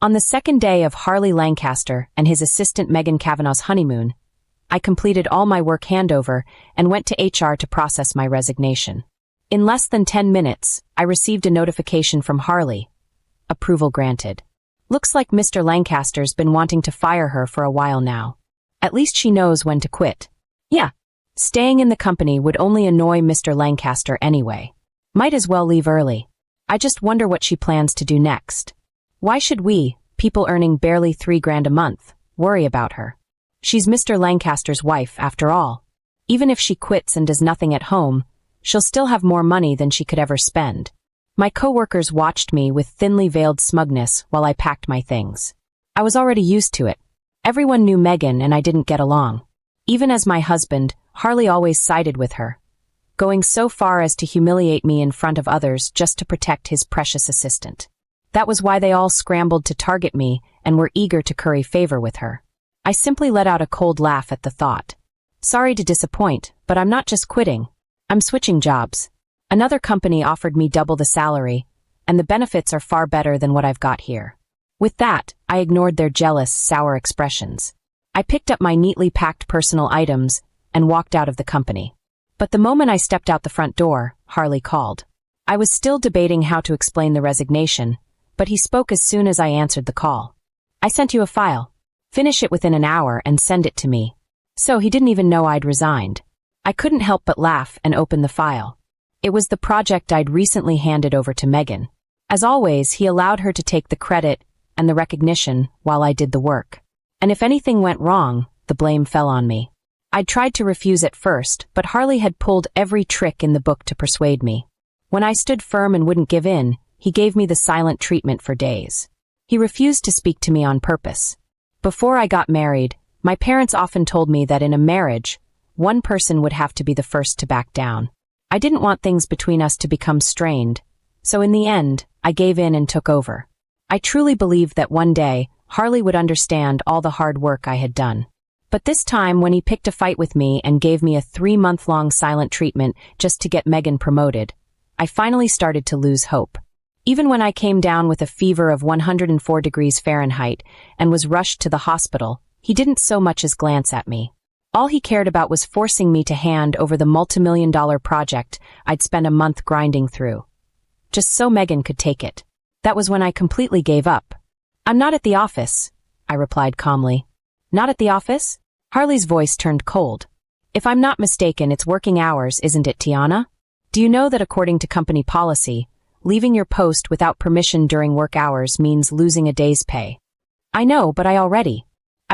On the second day of Harley Lancaster and his assistant Megan Kavanaugh's honeymoon, I completed all my work handover and went to HR to process my resignation. In less than 10 minutes, I received a notification from Harley. Approval granted. Looks like Mr. Lancaster's been wanting to fire her for a while now. At least she knows when to quit. Yeah. Staying in the company would only annoy Mr. Lancaster anyway. Might as well leave early. I just wonder what she plans to do next. Why should we, people earning barely $3,000 a month, worry about her? She's Mr. Lancaster's wife, after all. Even if she quits and does nothing at home, she'll still have more money than she could ever spend. My coworkers watched me with thinly veiled smugness while I packed my things. I was already used to it. Everyone knew Megan and I didn't get along. Even as my husband, Harley always sided with her, going so far as to humiliate me in front of others just to protect his precious assistant. That was why they all scrambled to target me and were eager to curry favor with her. I simply let out a cold laugh at the thought. Sorry to disappoint, but I'm not just quitting. I'm switching jobs. Another company offered me double the salary, and the benefits are far better than what I've got here. With that, I ignored their jealous, sour expressions. I picked up my neatly packed personal items and walked out of the company. But the moment I stepped out the front door, Harley called. I was still debating how to explain the resignation, but he spoke as soon as I answered the call. I sent you a file. Finish it within an hour and send it to me. So he didn't even know I'd resigned. I couldn't help but laugh and open the file. It was the project I'd recently handed over to Megan. As always, he allowed her to take the credit and the recognition while I did the work. And if anything went wrong, the blame fell on me. I'd tried to refuse at first, but Harley had pulled every trick in the book to persuade me. When I stood firm and wouldn't give in, he gave me the silent treatment for days. He refused to speak to me on purpose. Before I got married, my parents often told me that in a marriage, one person would have to be the first to back down. I didn't want things between us to become strained, so in the end, I gave in and took over. I truly believed that one day, Harley would understand all the hard work I had done. But this time, when he picked a fight with me and gave me a 3-month-long silent treatment just to get Megan promoted, I finally started to lose hope. Even when I came down with a fever of 104 degrees Fahrenheit and was rushed to the hospital, he didn't so much as glance at me. All he cared about was forcing me to hand over the multimillion-dollar project I'd spent a month grinding through, just so Megan could take it. That was when I completely gave up. I'm not at the office, I replied calmly. Not at the office? Harley's voice turned cold. If I'm not mistaken, it's working hours, isn't it, Tiana? Do you know that according to company policy, leaving your post without permission during work hours means losing a day's pay? I know, but I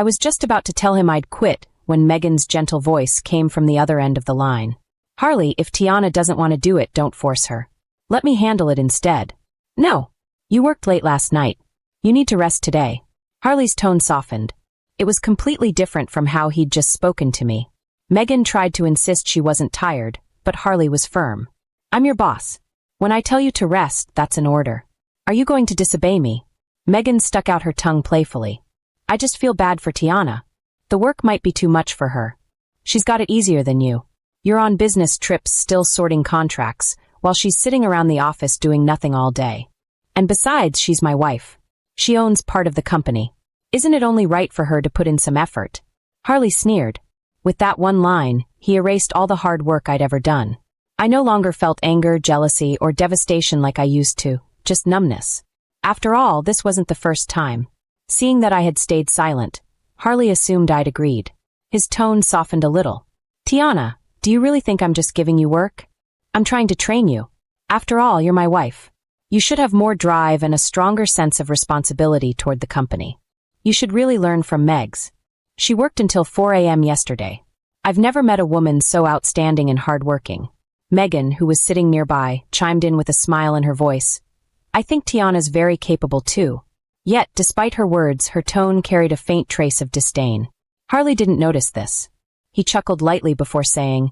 was just about to tell him I'd quit when Megan's gentle voice came from the other end of the line. Harley, if Tiana doesn't want to do it, don't force her. Let me handle it instead. No. You worked late last night. You need to rest today. Harley's tone softened. It was completely different from how he'd just spoken to me. Megan tried to insist she wasn't tired, but Harley was firm. I'm your boss. When I tell you to rest, that's an order. Are you going to disobey me? Megan stuck out her tongue playfully. I just feel bad for Tiana. The work might be too much for her. She's got it easier than you. You're on business trips still sorting contracts, while she's sitting around the office doing nothing all day. And besides, she's my wife. She owns part of the company. Isn't it only right for her to put in some effort? Harley sneered. With that one line, he erased all the hard work I'd ever done. I no longer felt anger, jealousy, or devastation like I used to, just numbness. After all, this wasn't the first time. Seeing that I had stayed silent, Harley assumed I'd agreed. His tone softened a little. Tiana, do you really think I'm just giving you work? I'm trying to train you. After all, you're my wife. You should have more drive and a stronger sense of responsibility toward the company. You should really learn from Megs. She worked until 4 a.m. yesterday. I've never met a woman so outstanding and hardworking. Megan, who was sitting nearby, chimed in with a smile in her voice. I think Tiana's very capable too. Yet, despite her words, her tone carried a faint trace of disdain. Harley didn't notice this. He chuckled lightly before saying,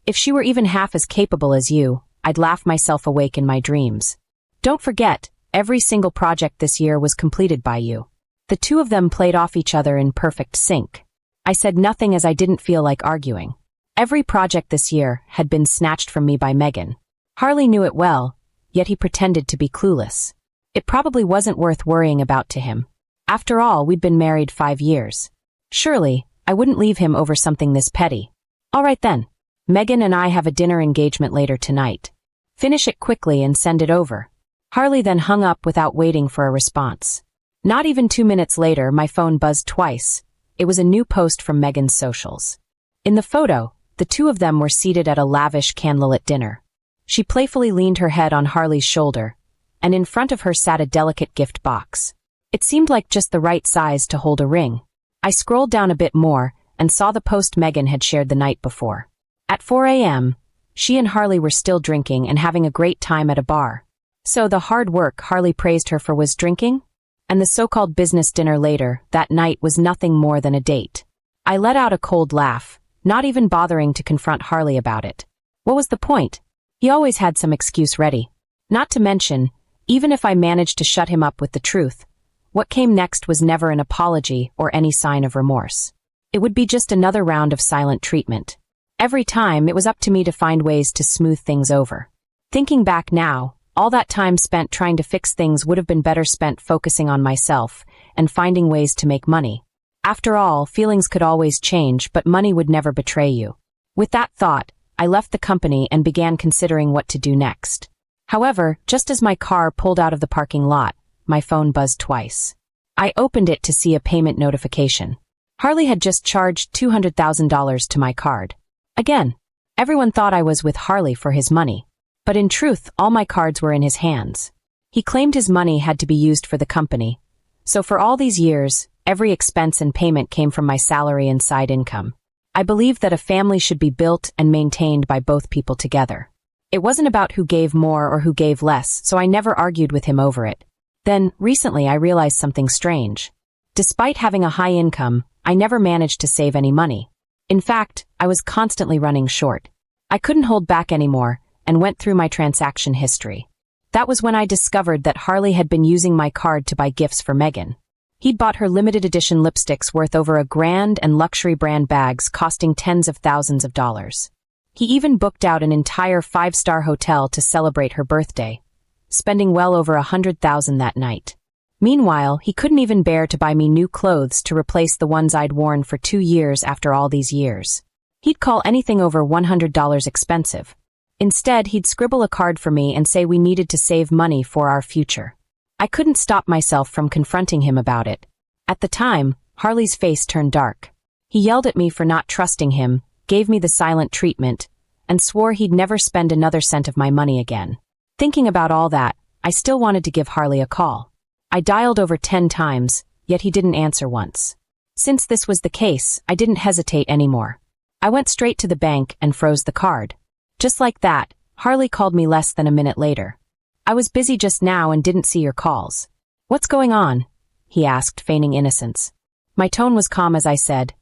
If she were even half as capable as you, I'd laugh myself awake in my dreams. Don't forget, every single project this year was completed by you. The two of them played off each other in perfect sync. I said nothing as I didn't feel like arguing. Every project this year had been snatched from me by Megan. Harley knew it well, yet he pretended to be clueless. It probably wasn't worth worrying about to him. After all, we'd been married 5 years. Surely, I wouldn't leave him over something this petty. All right then. Megan and I have a dinner engagement later tonight. Finish it quickly and send it over. Harley then hung up without waiting for a response. Not even 2 minutes later, my phone buzzed twice. It was a new post from Megan's socials. In the photo, the two of them were seated at a lavish candlelit dinner. She playfully leaned her head on Harley's shoulder, and in front of her sat a delicate gift box. It seemed like just the right size to hold a ring. I scrolled down a bit more and saw the post Megan had shared the night before. At 4 a.m., she and Harley were still drinking and having a great time at a bar. So the hard work Harley praised her for was drinking? And the so-called business dinner later, that night, was nothing more than a date. I let out a cold laugh, not even bothering to confront Harley about it. What was the point? He always had some excuse ready. Not to mention, even if I managed to shut him up with the truth, what came next was never an apology or any sign of remorse. It would be just another round of silent treatment. Every time, it was up to me to find ways to smooth things over. Thinking back now, all that time spent trying to fix things would have been better spent focusing on myself and finding ways to make money. After all, feelings could always change, but money would never betray you. With that thought, I left the company and began considering what to do next. However, just as my car pulled out of the parking lot, my phone buzzed twice. I opened it to see a payment notification. Harley had just charged $200,000 to my card. Again, everyone thought I was with Harley for his money. But in truth, all my cards were in his hands. He claimed his money had to be used for the company. So for all these years, every expense and payment came from my salary and side income. I believed that a family should be built and maintained by both people together. It wasn't about who gave more or who gave less, so I never argued with him over it. Then, recently, I realized something strange. Despite having a high income, I never managed to save any money. In fact, I was constantly running short. I couldn't hold back anymore, and went through my transaction history. That was when I discovered that Harley had been using my card to buy gifts for Megan. He'd bought her limited edition lipsticks worth over $1,000 and luxury brand bags costing tens of thousands of dollars. He even booked out an entire 5-star hotel to celebrate her birthday, spending well over $100,000 that night. Meanwhile, he couldn't even bear to buy me new clothes to replace the ones I'd worn for 2 years after all these years. He'd call anything over $100 expensive. Instead, he'd scribble a card for me and say we needed to save money for our future. I couldn't stop myself from confronting him about it. At the time, Harley's face turned dark. He yelled at me for not trusting him, gave me the silent treatment, and swore he'd never spend another cent of my money again. Thinking about all that, I still wanted to give Harley a call. I dialed over 10 times, yet he didn't answer once. Since this was the case, I didn't hesitate anymore. I went straight to the bank and froze the card. Just like that, Harley called me less than a minute later. I was busy just now and didn't see your calls. What's going on? He asked, feigning innocence. My tone was calm as I said,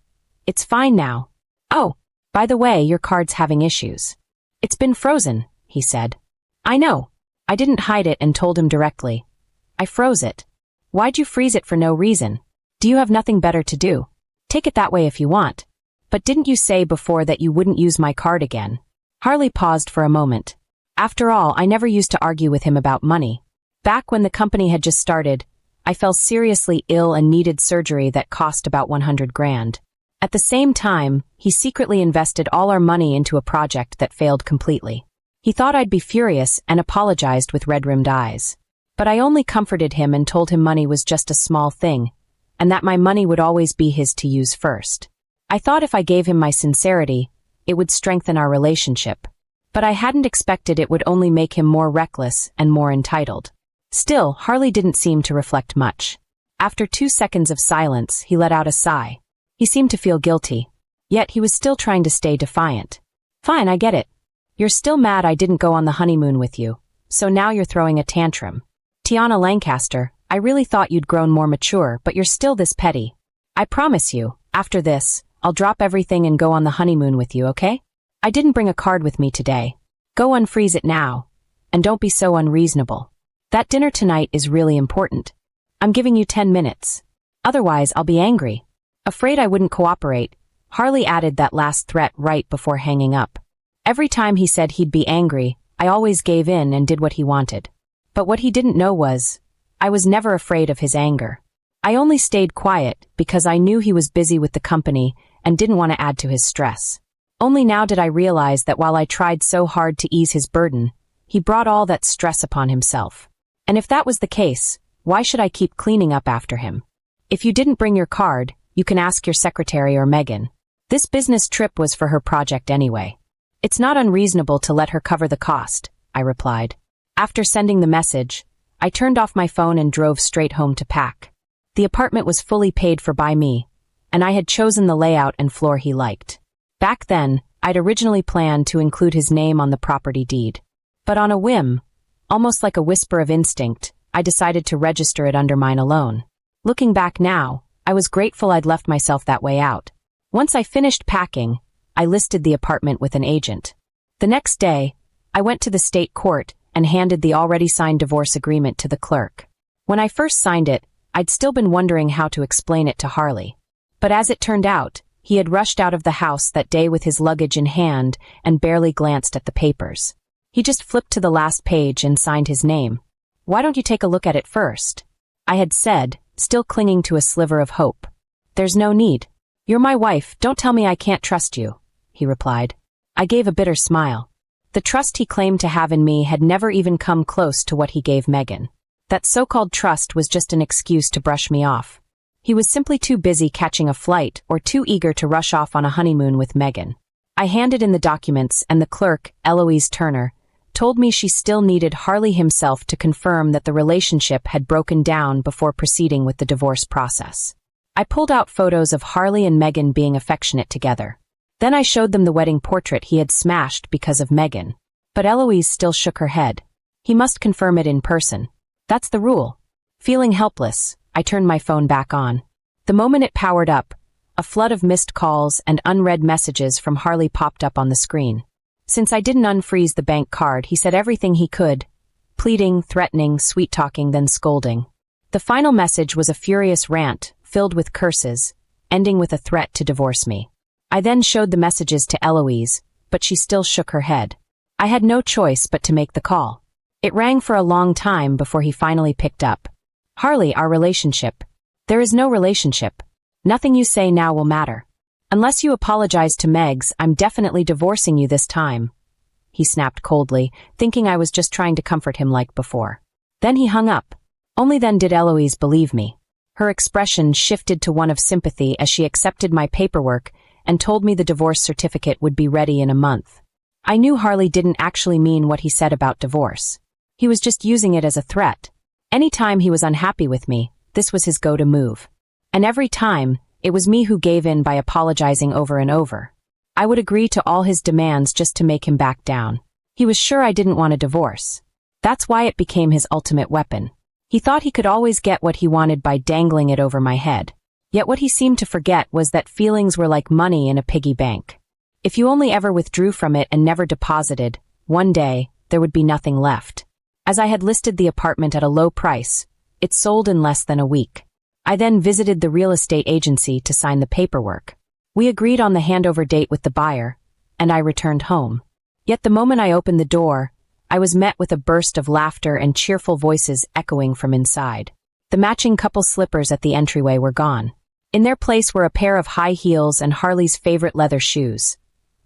It's fine now. Oh, by the way, your card's having issues. It's been frozen, he said. I know. I didn't hide it and told him directly. I froze it. Why'd you freeze it for no reason? Do you have nothing better to do? Take it that way if you want. But didn't you say before that you wouldn't use my card again? Harley paused for a moment. After all, I never used to argue with him about money. Back when the company had just started, I fell seriously ill and needed surgery that cost about $100,000. At the same time, he secretly invested all our money into a project that failed completely. He thought I'd be furious and apologized with red-rimmed eyes. But I only comforted him and told him money was just a small thing, and that my money would always be his to use first. I thought if I gave him my sincerity, it would strengthen our relationship. But I hadn't expected it would only make him more reckless and more entitled. Still, Harley didn't seem to reflect much. After 2 seconds of silence, he let out a sigh. He seemed to feel guilty. Yet he was still trying to stay defiant. Fine, I get it. You're still mad I didn't go on the honeymoon with you, so now you're throwing a tantrum. Tiana Lancaster, I really thought you'd grown more mature, but you're still this petty. I promise you, after this, I'll drop everything and go on the honeymoon with you, okay? I didn't bring a card with me today. Go unfreeze it now. And don't be so unreasonable. That dinner tonight is really important. I'm giving you 10 minutes. Otherwise, I'll be angry. Afraid I wouldn't cooperate, Harley added that last threat right before hanging up. Every time he said he'd be angry, I always gave in and did what he wanted. But what he didn't know was, I was never afraid of his anger. I only stayed quiet because I knew he was busy with the company and didn't want to add to his stress. Only now did I realize that while I tried so hard to ease his burden, he brought all that stress upon himself. And if that was the case, why should I keep cleaning up after him? If you didn't bring your card, you can ask your secretary or Megan. This business trip was for her project anyway. It's not unreasonable to let her cover the cost, I replied. After sending the message, I turned off my phone and drove straight home to pack. The apartment was fully paid for by me, and I had chosen the layout and floor he liked. Back then, I'd originally planned to include his name on the property deed. But on a whim, almost like a whisper of instinct, I decided to register it under mine alone. Looking back now, I was grateful I'd left myself that way out. Once I finished packing, I listed the apartment with an agent. The next day, I went to the state court and handed the already signed divorce agreement to the clerk. When I first signed it, I'd still been wondering how to explain it to Harley. But as it turned out, he had rushed out of the house that day with his luggage in hand and barely glanced at the papers. He just flipped to the last page and signed his name. "Why don't you take a look at it first?" I had said, still clinging to a sliver of hope. "There's no need. You're my wife, don't tell me I can't trust you," he replied. I gave a bitter smile. The trust he claimed to have in me had never even come close to what he gave Megan. That so-called trust was just an excuse to brush me off. He was simply too busy catching a flight or too eager to rush off on a honeymoon with Megan. I handed in the documents and the clerk, Eloise Turner, told me she still needed Harley himself to confirm that the relationship had broken down before proceeding with the divorce process. I pulled out photos of Harley and Megan being affectionate together. Then I showed them the wedding portrait he had smashed because of Megan. But Eloise still shook her head. He must confirm it in person. That's the rule. Feeling helpless, I turned my phone back on. The moment it powered up, a flood of missed calls and unread messages from Harley popped up on the screen. Since I didn't unfreeze the bank card, he said everything he could, pleading, threatening, sweet-talking, then scolding. The final message was a furious rant, filled with curses, ending with a threat to divorce me. I then showed the messages to Eloise, but she still shook her head. I had no choice but to make the call. It rang for a long time before he finally picked up. "Harley, our relationship." "There is no relationship. Nothing you say now will matter. Unless you apologize to Megs, I'm definitely divorcing you this time," he snapped coldly, thinking I was just trying to comfort him like before. Then he hung up. Only then did Eloise believe me. Her expression shifted to one of sympathy as she accepted my paperwork and told me the divorce certificate would be ready in a month. I knew Harley didn't actually mean what he said about divorce. He was just using it as a threat. Any time he was unhappy with me, this was his go-to move. And every time, it was me who gave in by apologizing over and over. I would agree to all his demands just to make him back down. He was sure I didn't want a divorce. That's why it became his ultimate weapon. He thought he could always get what he wanted by dangling it over my head. Yet what he seemed to forget was that feelings were like money in a piggy bank. If you only ever withdrew from it and never deposited, one day, there would be nothing left. As I had listed the apartment at a low price, it sold in less than a week. I then visited the real estate agency to sign the paperwork. We agreed on the handover date with the buyer, and I returned home. Yet the moment I opened the door, I was met with a burst of laughter and cheerful voices echoing from inside. The matching couple slippers at the entryway were gone. In their place were a pair of high heels and Harley's favorite leather shoes,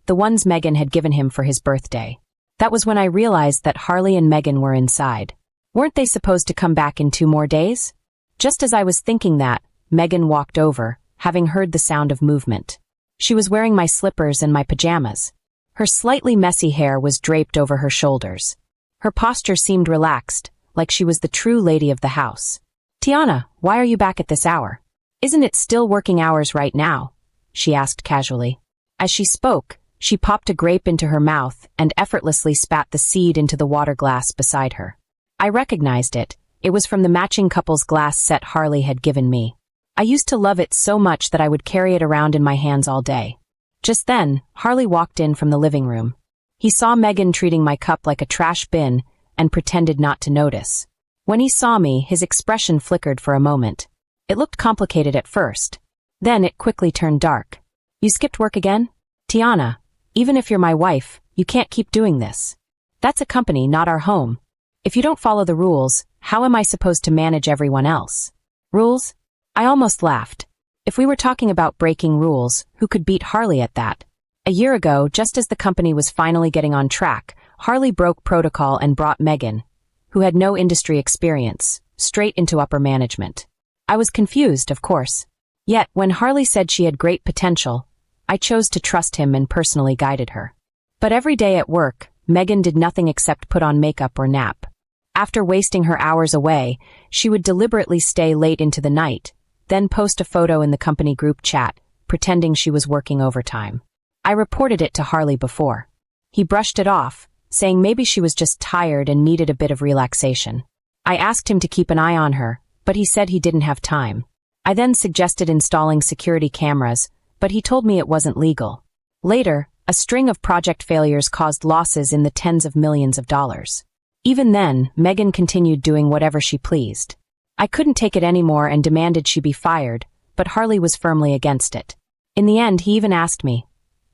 the ones Megan had given him for his birthday. That was when I realized that Harley and Megan were inside. Weren't they supposed to come back in 2 more days? Just as I was thinking that, Megan walked over, having heard the sound of movement. She was wearing my slippers and my pajamas. Her slightly messy hair was draped over her shoulders. Her posture seemed relaxed, like she was the true lady of the house. "Tiana, why are you back at this hour? Isn't it still working hours right now?" she asked casually. As she spoke, she popped a grape into her mouth and effortlessly spat the seed into the water glass beside her. I recognized it. It was from the matching couple's glass set Harley had given me. I used to love it so much that I would carry it around in my hands all day. Just then, Harley walked in from the living room. He saw Megan treating my cup like a trash bin and pretended not to notice. When he saw me, his expression flickered for a moment. It looked complicated at first. Then it quickly turned dark. "You skipped work again? Tiana, even if you're my wife, you can't keep doing this. That's a company, not our home. If you don't follow the rules, how am I supposed to manage everyone else?" "Rules?" I almost laughed. If we were talking about breaking rules, who could beat Harley at that? A year ago, just as the company was finally getting on track, Harley broke protocol and brought Megan, who had no industry experience, straight into upper management. I was confused, of course. Yet, when Harley said she had great potential, I chose to trust him and personally guided her. But every day at work, Megan did nothing except put on makeup or nap. After wasting her hours away, she would deliberately stay late into the night, then post a photo in the company group chat, pretending she was working overtime. I reported it to Harley before. He brushed it off, saying maybe she was just tired and needed a bit of relaxation. I asked him to keep an eye on her, but he said he didn't have time. I then suggested installing security cameras, but he told me it wasn't legal. Later, a string of project failures caused losses in the tens of millions of dollars. Even then, Megan continued doing whatever she pleased. I couldn't take it anymore and demanded she be fired, but Harley was firmly against it. In the end, he even asked me,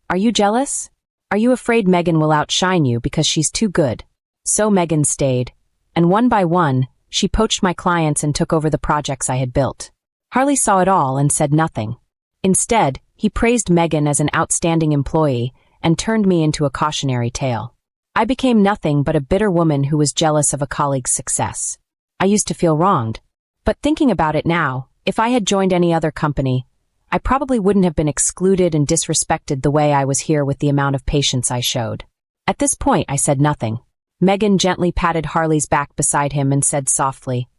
"Are you jealous? Are you afraid Megan will outshine you because she's too good?" So Megan stayed, and one by one, she poached my clients and took over the projects I had built. Harley saw it all and said nothing. Instead, he praised Megan as an outstanding employee and turned me into a cautionary tale. I became nothing but a bitter woman who was jealous of a colleague's success. I used to feel wronged. But thinking about it now, if I had joined any other company, I probably wouldn't have been excluded and disrespected the way I was here with the amount of patience I showed. At this point, I said nothing. Megan gently patted Harley's back beside him and said softly,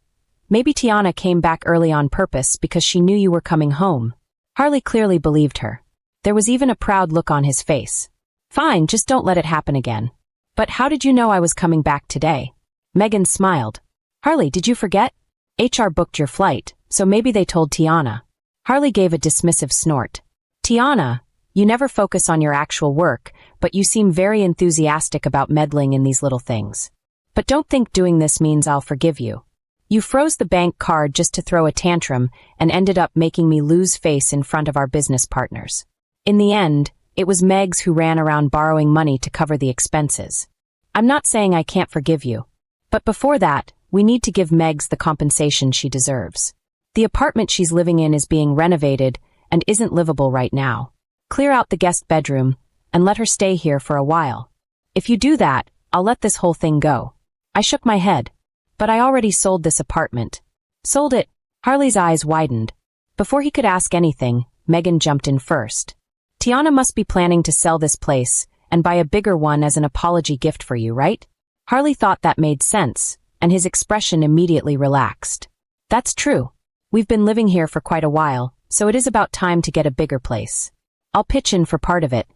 "Maybe Tiana came back early on purpose because she knew you were coming home." Harley clearly believed her. There was even a proud look on his face. "Fine, just don't let it happen again." "But how did you know I was coming back today?" Megan smiled. "Harley, did you forget? HR booked your flight, so maybe they told Tiana." Harley gave a dismissive snort. "Tiana, you never focus on your actual work, but you seem very enthusiastic about meddling in these little things. But don't think doing this means I'll forgive you. You froze the bank card just to throw a tantrum and ended up making me lose face in front of our business partners. In the end, it was Megs who ran around borrowing money to cover the expenses. I'm not saying I can't forgive you. But before that, we need to give Megs the compensation she deserves. The apartment she's living in is being renovated and isn't livable right now. Clear out the guest bedroom and let her stay here for a while. If you do that, I'll let this whole thing go." I shook my head. "But I already sold this apartment." "Sold it?" Harley's eyes widened. Before he could ask anything, Megan jumped in first. "Tiana must be planning to sell this place and buy a bigger one as an apology gift for you, right?" Harley thought that made sense, and his expression immediately relaxed. "That's true. We've been living here for quite a while, so it is about time to get a bigger place. I'll pitch in for part of it.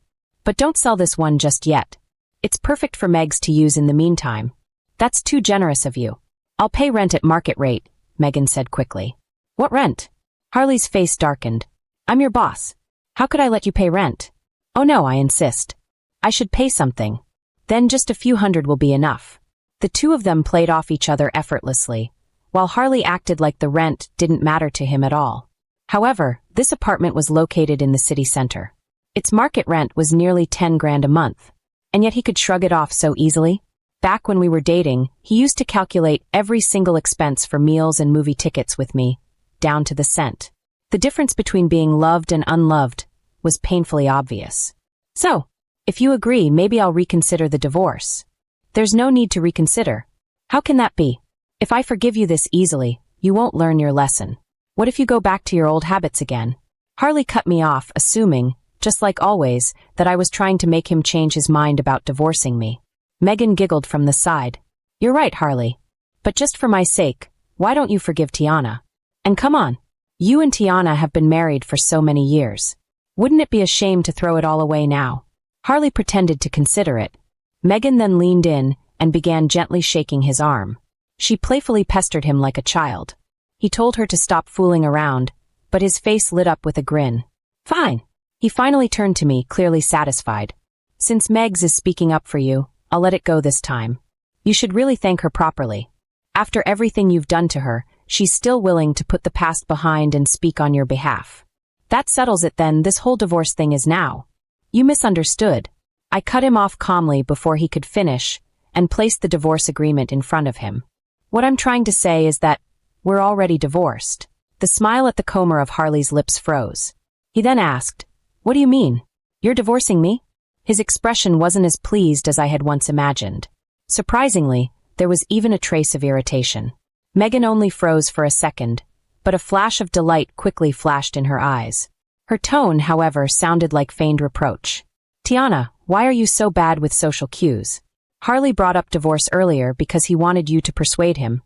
But don't sell this one just yet. It's perfect for Megs to use in the meantime." "That's too generous of you." "I'll pay rent at market rate," Megan said quickly. "What rent?" Harley's face darkened. "I'm your boss. How could I let you pay rent?" "Oh no, I insist. I should pay something. Then just a few hundred will be enough." The two of them played off each other effortlessly, while Harley acted like the rent didn't matter to him at all. However, this apartment was located in the city center. Its market rent was nearly 10 grand a month, and yet he could shrug it off so easily. Back when we were dating, he used to calculate every single expense for meals and movie tickets with me, down to the cent. The difference between being loved and unloved was painfully obvious. "So, if you agree, maybe I'll reconsider the divorce." "There's no need to reconsider." "How can that be? If I forgive you this easily, you won't learn your lesson. What if you go back to your old habits again?" Harley cut me off, assuming, just like always, that I was trying to make him change his mind about divorcing me. Megan giggled from the side. "You're right, Harley. But just for my sake, why don't you forgive Tiana? And come on, you and Tiana have been married for so many years. Wouldn't it be a shame to throw it all away now?" Harley pretended to consider it. Megan then leaned in and began gently shaking his arm. She playfully pestered him like a child. He told her to stop fooling around, but his face lit up with a grin. "Fine." He finally turned to me, clearly satisfied. "Since Megs is speaking up for you, I'll let it go this time. You should really thank her properly. After everything you've done to her, she's still willing to put the past behind and speak on your behalf. That settles it then. This whole divorce thing is now." "You misunderstood." I cut him off calmly before he could finish and placed the divorce agreement in front of him. "What I'm trying to say is that we're already divorced. The smile at the comber of Harley's lips froze. He then asked, "What do you mean? You're divorcing me?" His expression wasn't as pleased as I had once imagined. Surprisingly, there was even a trace of irritation. Megan only froze for a second, but a flash of delight quickly flashed in her eyes. Her tone, however, sounded like feigned reproach. "Tiana, why are you so bad with social cues? Harley brought up divorce earlier because he wanted you to persuade him,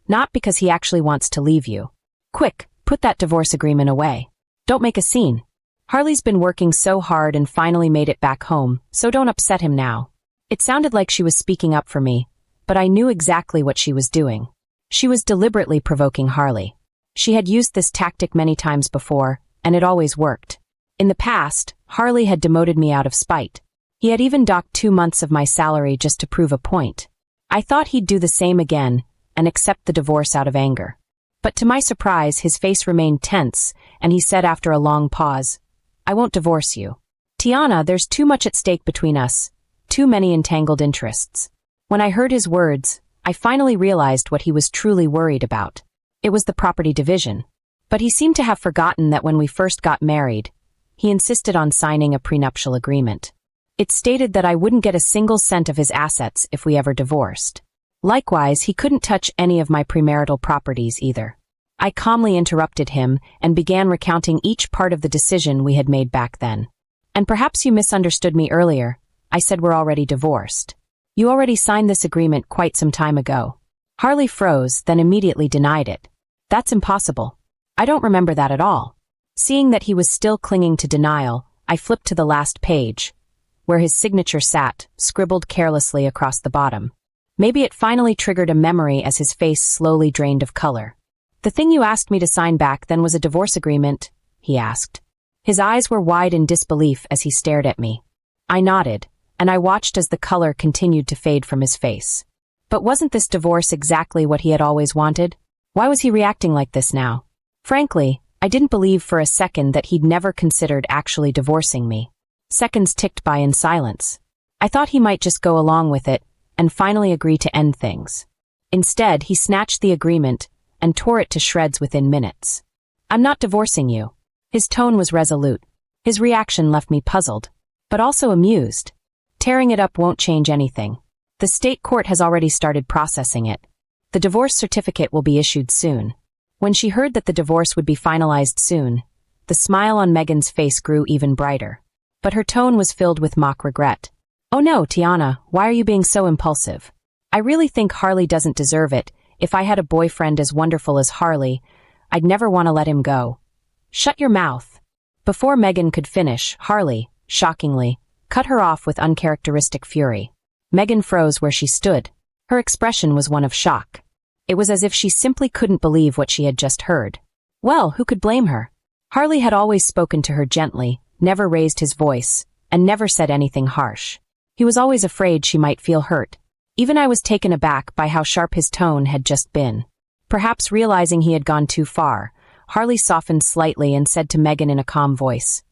not because he actually wants to leave you. Quick, put that divorce agreement away. Don't make a scene. Harley's been working so hard and finally made it back home, so don't upset him now." It sounded like she was speaking up for me, but I knew exactly what she was doing. She was deliberately provoking Harley. She had used this tactic many times before, and it always worked. In the past, Harley had demoted me out of spite. He had even docked 2 months of my salary just to prove a point. I thought he'd do the same again and accept the divorce out of anger. But to my surprise, his face remained tense, and he said after a long pause, "I won't divorce you. Tiana, there's too much at stake between us, too many entangled interests." When I heard his words, I finally realized what he was truly worried about. It was the property division. But he seemed to have forgotten that when we first got married, he insisted on signing a prenuptial agreement. It stated that I wouldn't get a single cent of his assets if we ever divorced. Likewise, he couldn't touch any of my premarital properties either. I calmly interrupted him and began recounting each part of the decision we had made back then. "And perhaps you misunderstood me earlier. I said we're already divorced. You already signed this agreement quite some time ago." Harley froze, then immediately denied it. "That's impossible. I don't remember that at all." Seeing that he was still clinging to denial, I flipped to the last page, where his signature sat, scribbled carelessly across the bottom. Maybe it finally triggered a memory as his face slowly drained of color. "The thing you asked me to sign back then was a divorce agreement?" he asked. His eyes were wide in disbelief as he stared at me. I nodded, and I watched as the color continued to fade from his face. But wasn't this divorce exactly what he had always wanted? Why was he reacting like this now? Frankly, I didn't believe for a second that he'd never considered actually divorcing me. Seconds ticked by in silence. I thought he might just go along with it and finally agree to end things. Instead, he snatched the agreement and tore it to shreds within minutes. "I'm not divorcing you." His tone was resolute. His reaction left me puzzled, but also amused. Tearing it up won't change anything. The state court has already started processing it. The divorce certificate will be issued soon. When she heard that the divorce would be finalized soon, the smile on Megan's face grew even brighter. But her tone was filled with mock regret. "Oh no, Tiana, why are you being so impulsive? I really think Harley doesn't deserve it. If I had a boyfriend as wonderful as Harley, I'd never want to let him go." "Shut your mouth." Before Megan could finish, Harley, shockingly, cut her off with uncharacteristic fury. Megan froze where she stood. Her expression was one of shock. It was as if she simply couldn't believe what she had just heard. Well, who could blame her? Harley had always spoken to her gently, never raised his voice, and never said anything harsh. He was always afraid she might feel hurt. Even I was taken aback by how sharp his tone had just been. Perhaps realizing he had gone too far, Harley softened slightly and said to Megan in a calm voice,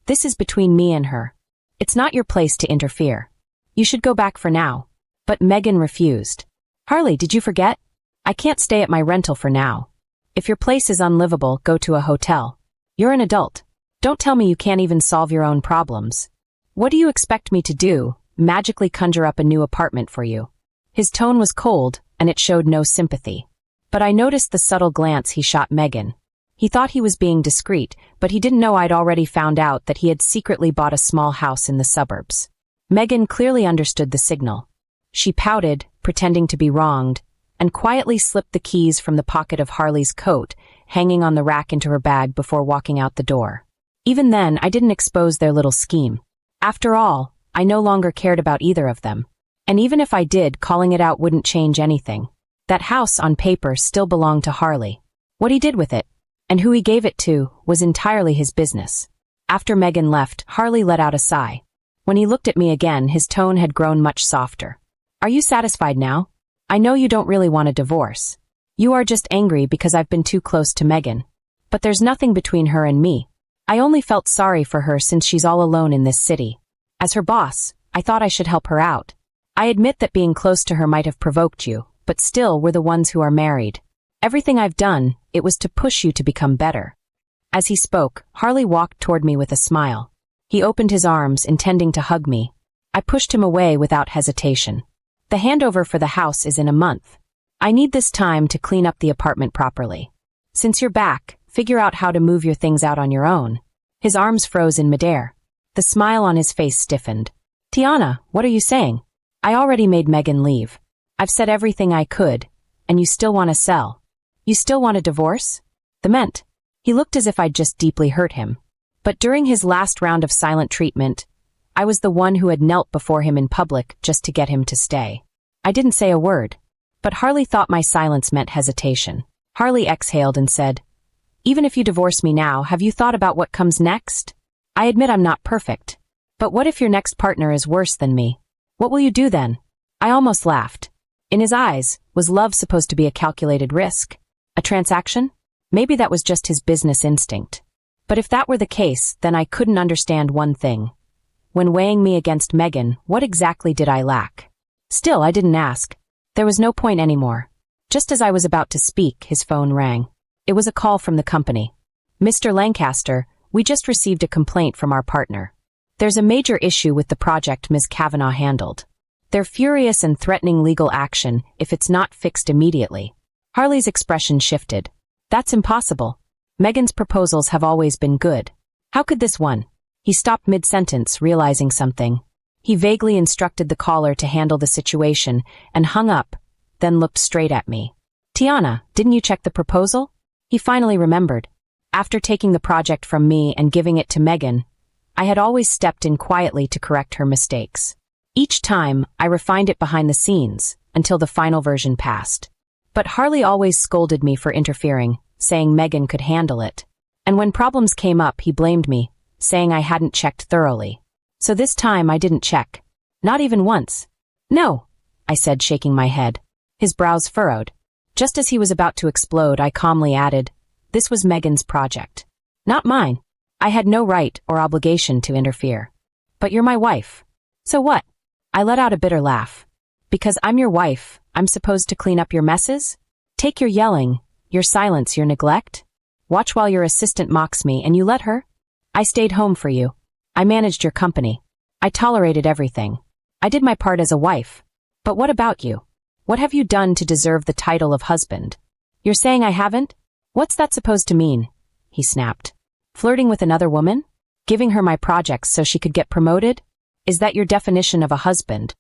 "This is between me and her. It's not your place to interfere. You should go back for now." But Megan refused. "Harley, did you forget? I can't stay at my rental for now. If your place is unlivable, go to a hotel. You're an adult. Don't tell me you can't even solve your own problems. What do you expect me to do? Magically conjure up a new apartment for you?" His tone was cold, and it showed no sympathy. But I noticed the subtle glance he shot Megan. He thought he was being discreet, but he didn't know I'd already found out that he had secretly bought a small house in the suburbs. Megan clearly understood the signal. She pouted, pretending to be wronged, and quietly slipped the keys from the pocket of Harley's coat, hanging on the rack into her bag before walking out the door. Even then, I didn't expose their little scheme. After all, I no longer cared about either of them. And even if I did, calling it out wouldn't change anything. That house, on paper, still belonged to Harley. What he did with it, and who he gave it to, was entirely his business. After Megan left, Harley let out a sigh. When he looked at me again, his tone had grown much softer. "Are you satisfied now? I know you don't really want a divorce. You are just angry because I've been too close to Megan. But there's nothing between her and me. I only felt sorry for her since she's all alone in this city. As her boss, I thought I should help her out. I admit that being close to her might have provoked you, but still we're the ones who are married. Everything I've done, it was to push you to become better." As he spoke, Harley walked toward me with a smile. He opened his arms, intending to hug me. I pushed him away without hesitation. "The handover for the house is in a month. I need this time to clean up the apartment properly. Since you're back, figure out how to move your things out on your own." His arms froze in midair. The smile on his face stiffened. "Tiana, what are you saying? I already made Megan leave. I've said everything I could, and you still want to sell. You still want a divorce?" The meant. He looked as if I'd just deeply hurt him. But during his last round of silent treatment, I was the one who had knelt before him in public just to get him to stay. I didn't say a word, but Harley thought my silence meant hesitation. Harley exhaled and said, "Even if you divorce me now, have you thought about what comes next? I admit I'm not perfect. But what if your next partner is worse than me? What will you do then?" I almost laughed. In his eyes, was love supposed to be a calculated risk? A transaction? Maybe that was just his business instinct. But if that were the case, then I couldn't understand one thing. When weighing me against Megan, what exactly did I lack? Still, I didn't ask. There was no point anymore. Just as I was about to speak, his phone rang. It was a call from the company. "Mr. Lancaster, we just received a complaint from our partner. There's a major issue with the project Ms. Kavanaugh handled. They're furious and threatening legal action if it's not fixed immediately." Harley's expression shifted. "That's impossible. Megan's proposals have always been good. How could this one?" He stopped mid-sentence, realizing something. He vaguely instructed the caller to handle the situation and hung up, then looked straight at me. "Tiana, didn't you check the proposal?" He finally remembered. After taking the project from me and giving it to Megan, I had always stepped in quietly to correct her mistakes. Each time, I refined it behind the scenes, until the final version passed. But Harley always scolded me for interfering, saying Megan could handle it. And when problems came up, he blamed me, saying I hadn't checked thoroughly. So this time I didn't check. Not even once. "No," I said, shaking my head. His brows furrowed. Just as he was about to explode, I calmly added, "This was Megan's project. Not mine. I had no right or obligation to interfere. But you're my wife. So what?" I let out a bitter laugh. "Because I'm your wife, I'm supposed to clean up your messes? Take your yelling, your silence, your neglect? Watch while your assistant mocks me and you let her? I stayed home for you. I managed your company. I tolerated everything. I did my part as a wife. But what about you? What have you done to deserve the title of husband? You're saying I haven't? What's that supposed to mean?" He snapped. "Flirting with another woman? Giving her my projects so she could get promoted? Is that your definition of a husband?"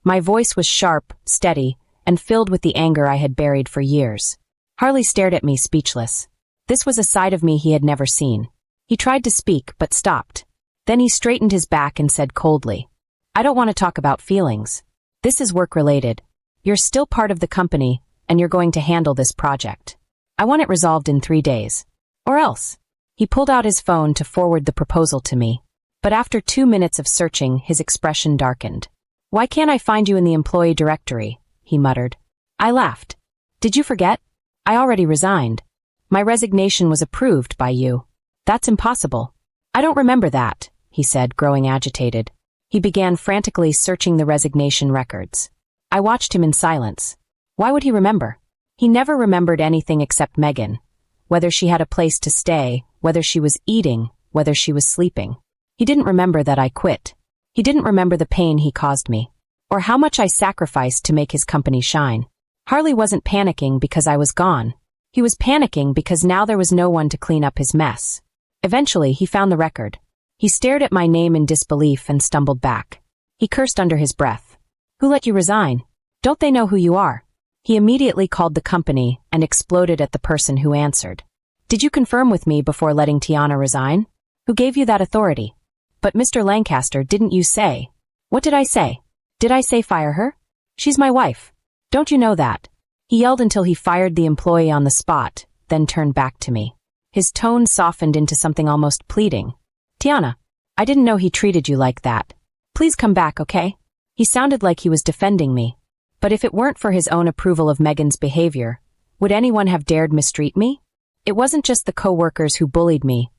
My voice was sharp, steady, and filled with the anger I had buried for years. Harley stared at me, speechless. This was a side of me he had never seen. He tried to speak, but stopped. Then he straightened his back and said coldly, "I don't want to talk about feelings. This is work-related. You're still part of the company, and you're going to handle this project. I want it resolved in 3 days. Or else." He pulled out his phone to forward the proposal to me. But after 2 minutes of searching, his expression darkened. "Why can't I find you in the employee directory?" he muttered. I laughed. "Did you forget? I already resigned. My resignation was approved by you. That's impossible." "I don't remember that," he said, growing agitated. He began frantically searching the resignation records. I watched him in silence. Why would he remember? He never remembered anything except Megan. Whether she had a place to stay, whether she was eating, whether she was sleeping. He didn't remember that I quit. He didn't remember the pain he caused me, or how much I sacrificed to make his company shine. Harley wasn't panicking because I was gone. He was panicking because now there was no one to clean up his mess. Eventually, he found the record. He stared at my name in disbelief and stumbled back. He cursed under his breath. "Who let you resign? Don't they know who you are?" He immediately called the company and exploded at the person who answered. "Did you confirm with me before letting Tiana resign? Who gave you that authority? But Mr. Lancaster, didn't you say?" "What did I say? Did I say fire her? She's my wife. Don't you know that?" He yelled until he fired the employee on the spot, then turned back to me. His tone softened into something almost pleading. "Tiana, I didn't know he treated you like that. Please come back, okay?" He sounded like he was defending me. But if it weren't for his own approval of Megan's behavior, would anyone have dared mistreat me? It wasn't just the co-workers who bullied me.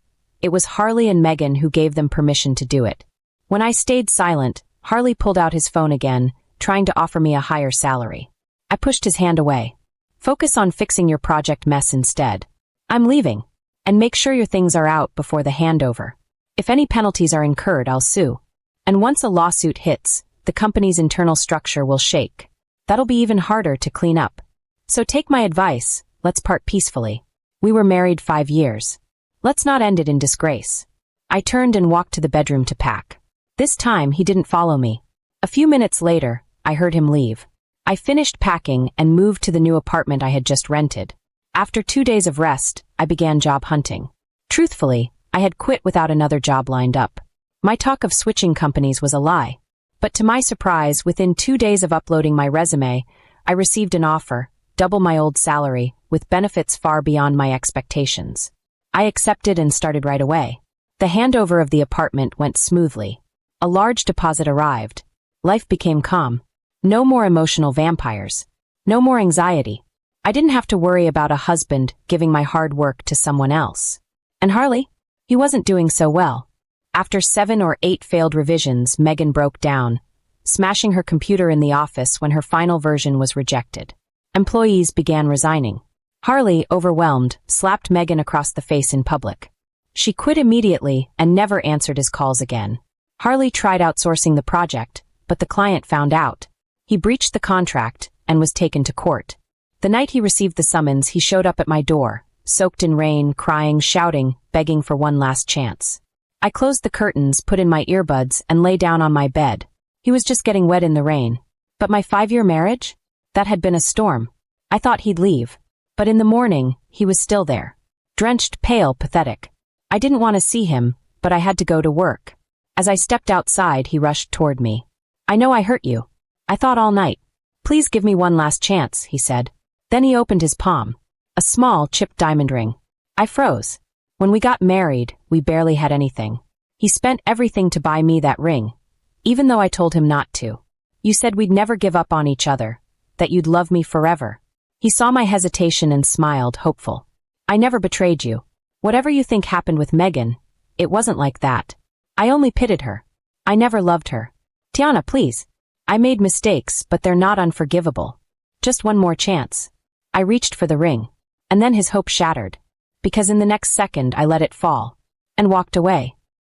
It was Harley and Megan who gave them permission to do it. When I stayed silent, Harley pulled out his phone again, trying to offer me a higher salary. I pushed his hand away. Focus on fixing your project mess instead. I'm leaving. And make sure your things are out before the handover. If any penalties are incurred, I'll sue. And once a lawsuit hits, the company's internal structure will shake. That'll be even harder to clean up. So take my advice, let's part peacefully. We were married 5 years. Let's not end it in disgrace. I turned and walked to the bedroom to pack. This time, he didn't follow me. A few minutes later, I heard him leave. I finished packing and moved to the new apartment I had just rented. After 2 days of rest, I began job hunting. Truthfully, I had quit without another job lined up. My talk of switching companies was a lie. But to my surprise, within 2 days of uploading my resume, I received an offer, double my old salary, with benefits far beyond my expectations. I accepted and started right away. The handover of the apartment went smoothly. A large deposit arrived. Life became calm. No more emotional vampires. No more anxiety. I didn't have to worry about a husband giving my hard work to someone else. And Harley? He wasn't doing so well. After 7 or 8 failed revisions, Megan broke down, smashing her computer in the office when her final version was rejected. Employees began resigning. Harley, overwhelmed, slapped Megan across the face in public. She quit immediately and never answered his calls again. Harley tried outsourcing the project, but the client found out. He breached the contract and was taken to court. The night he received the summons, he showed up at my door, soaked in rain, crying, shouting, begging for one last chance. I closed the curtains, put in my earbuds, and lay down on my bed. He was just getting wet in the rain. But my 5-year marriage? That had been a storm. I thought he'd leave. But in the morning, he was still there. Drenched, pale, pathetic. I didn't want to see him, but I had to go to work. As I stepped outside, he rushed toward me. I know I hurt you. I thought all night. Please give me one last chance, he said. Then he opened his palm. A small, chipped diamond ring. I froze. When we got married, we barely had anything. He spent everything to buy me that ring, even though I told him not to. You said we'd never give up on each other, that you'd love me forever. He saw my hesitation and smiled, hopeful. I never betrayed you. Whatever you think happened with Megan, it wasn't like that. I only pitied her. I never loved her. Tiana, please. I made mistakes, but they're not unforgivable. Just one more chance. I reached for the ring, and then his hope shattered. Because in the next second I let it fall, and walked away.